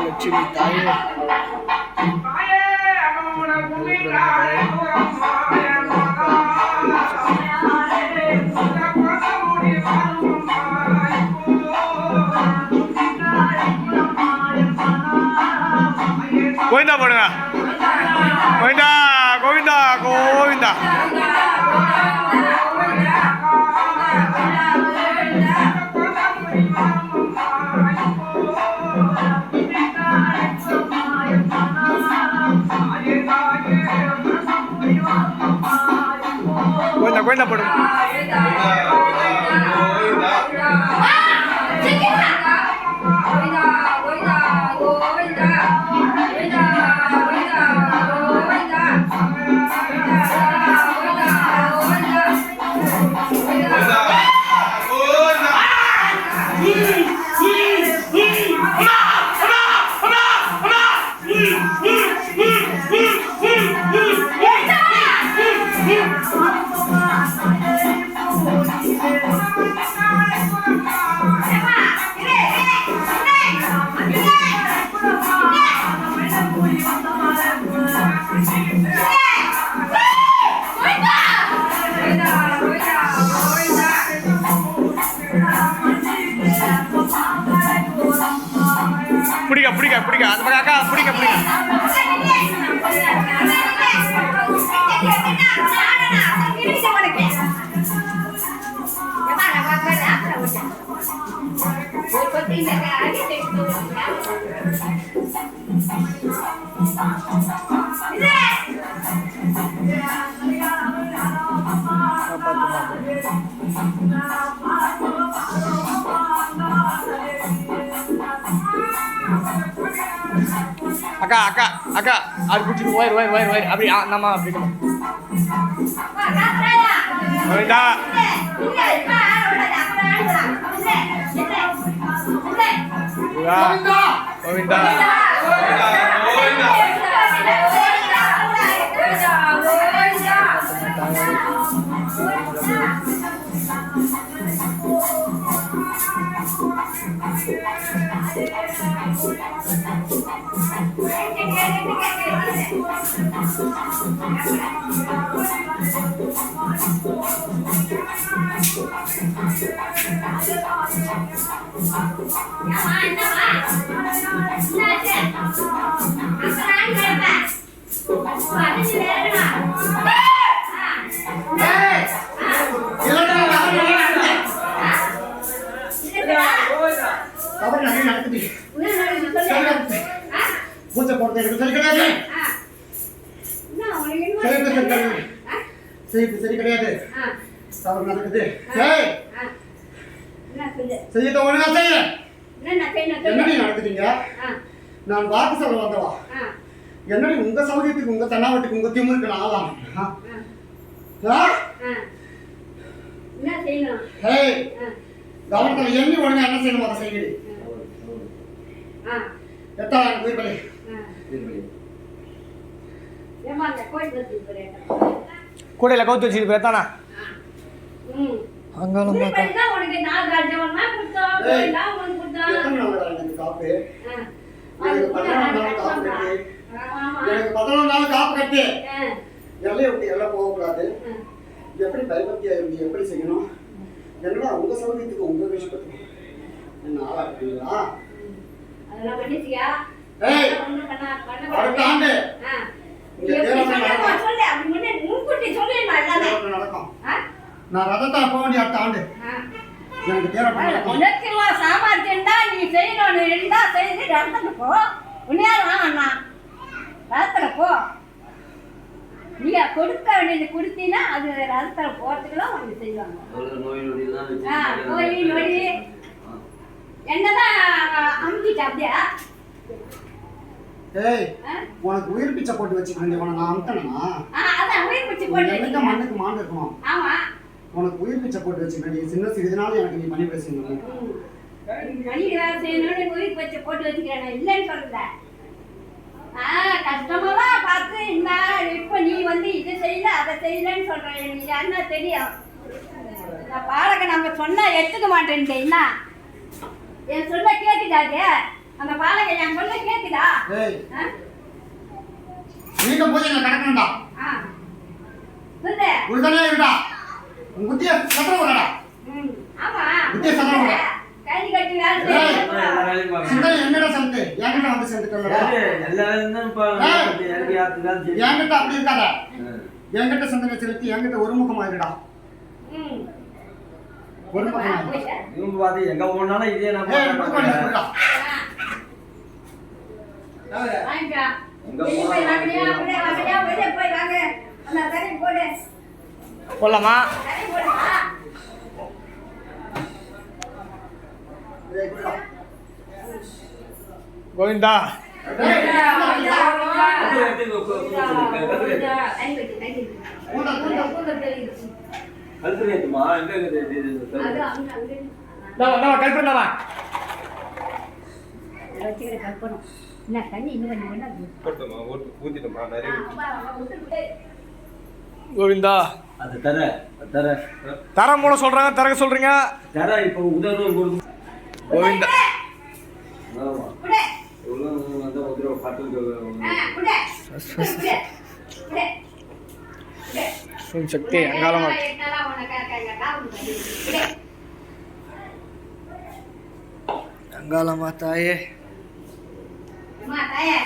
லட்சுமி தாயே கோவிந்தா போடுங்க. கோவிந்தா கோவிந்தா கோவிந்தா. கோவிந்தா கோவிந்தா போடுங்க. பிடிக்க பிடிக்க பிடிக்க அந்த பக்கம் அக்கா பிடிக்க பிடிக்க. அக்கா அக்கா அக்கா அது பிடிச்சிட்டு ஒயர் ஒயர் ஒயர் ஒயர் அப்படி நம்ம அப்படி கோவிந்தா கோவிந்தா பூஜை போடுறது சரி கிடையாது. சரி கிடையாது. தவறு நடக்குது. செய்ய ஒழுங்கா செய்ய. என்னடி நடக்குதுங்க? நான் வாக்கு சொல்ல வந்தவா. என்னடி உங்க சௌகரியத்துக்கு உங்க தன்னாவட்டுக்கு உங்க திமுருக்கு நான் ஆளாம். கவனத்தில் எண்ணி ஒழுங்கா என்ன செய்யணும் அதை செய்யுது. எத்தாம் உயிர் பலி கூடையில கவுத்து வச்சுட்டு போயத்தானா அங்காலும் காப்பு எனக்கு 11 நாள் காப்பு கட்டு எல்லையை விட்டு எல்லாம் போகக்கூடாது. எப்படி பயபக்தியா இருந்து எப்படி செய்யணும்? என்னடா உங்க சௌகரியத்துக்கு உங்க விஷயத்துக்கு என்ன ஆளா இருக்கீங்களா? நான் ரதத்தை போக வேண்டிய அடுத்த ஆண்டு எனக்கு சாமர்த்தியம் தான் நீ செய்யணும். இருந்தா செய்து ரதத்துக்கு போ. உன்னையார் வாங்கண்ணா ரதத்துல போ. நீ கொடுக்க வேண்டியது கொடுத்தீங்கன்னா அது ரதத்துல போறதுக்குலாம் உனக்கு செய்வாங்க. நோய் நொடி என்னதான் அமுக்கிட்ட அப்படியா? ஏய் உனக்கு உயிர் பிச்சை போட்டு வச்சுக்கிறேன். உனக்கு நான் அமுத்தனா? அதான் உயிர் பிச்சை போட்டு என்னங்க மண்ணுக்கு மாண்டு இருக்கணும். ஆமா உனக்கு உயிர் பிச்சை போட்டு வச்சுக்கிறேன். சின்ன சிறிதுனால எனக்கு நீ பண்ணி பேசுங்க. மணி வேலை செய்யணும்னு உயிர் பிச்சை போட்டு வச்சுக்கிறேன் இல்லைன்னு சொல்றேன். கஷ்டமெல்லாம் பார்த்து செய்யலன்னு சொல்றேன். எனக்கு என்ன தெரியும்? இந்த பாலகை நம்ம சொன்னா எடுத்துக்க மாட்டேன்ட்டு என்ன என் சொல்ல கேக்குதாது? அந்த பாலகை என் சொல்ல கேக்குதா? வீட்டு பூஜைகளை கிடக்கணும்டா. சொல்லு. உள்தானே இருக்கா? உன் குட்டிய சத்தம் விடடா. ஆமா. குட்டிய சத்தம் விட. கை கட்டி வேலை செய்யணும். சிந்தனை என்னடா சந்து? என்கிட்ட வந்து சேர்ந்துட்டலடா. எல்லாரும் என்கிட்ட அப்படி இருக்காத. என்கிட்ட சிந்தனை செலுத்தி என்கிட்ட ஒருமுகமாயிருடா. ஒருமுகமாயிரு. இவங்க பாத்து எங்க போனாலும் இதே நான் வாங்கிக்கா. போலாமா? கோவிந்தா கோவிந்தா அது தர தர தர மூட சொல்றாங்க, தரக சொல்றீங்க. தர இப்போ உதவும் கோவிந்தா சக்தி அங்காளமா அங்காளமா தாயே தாயே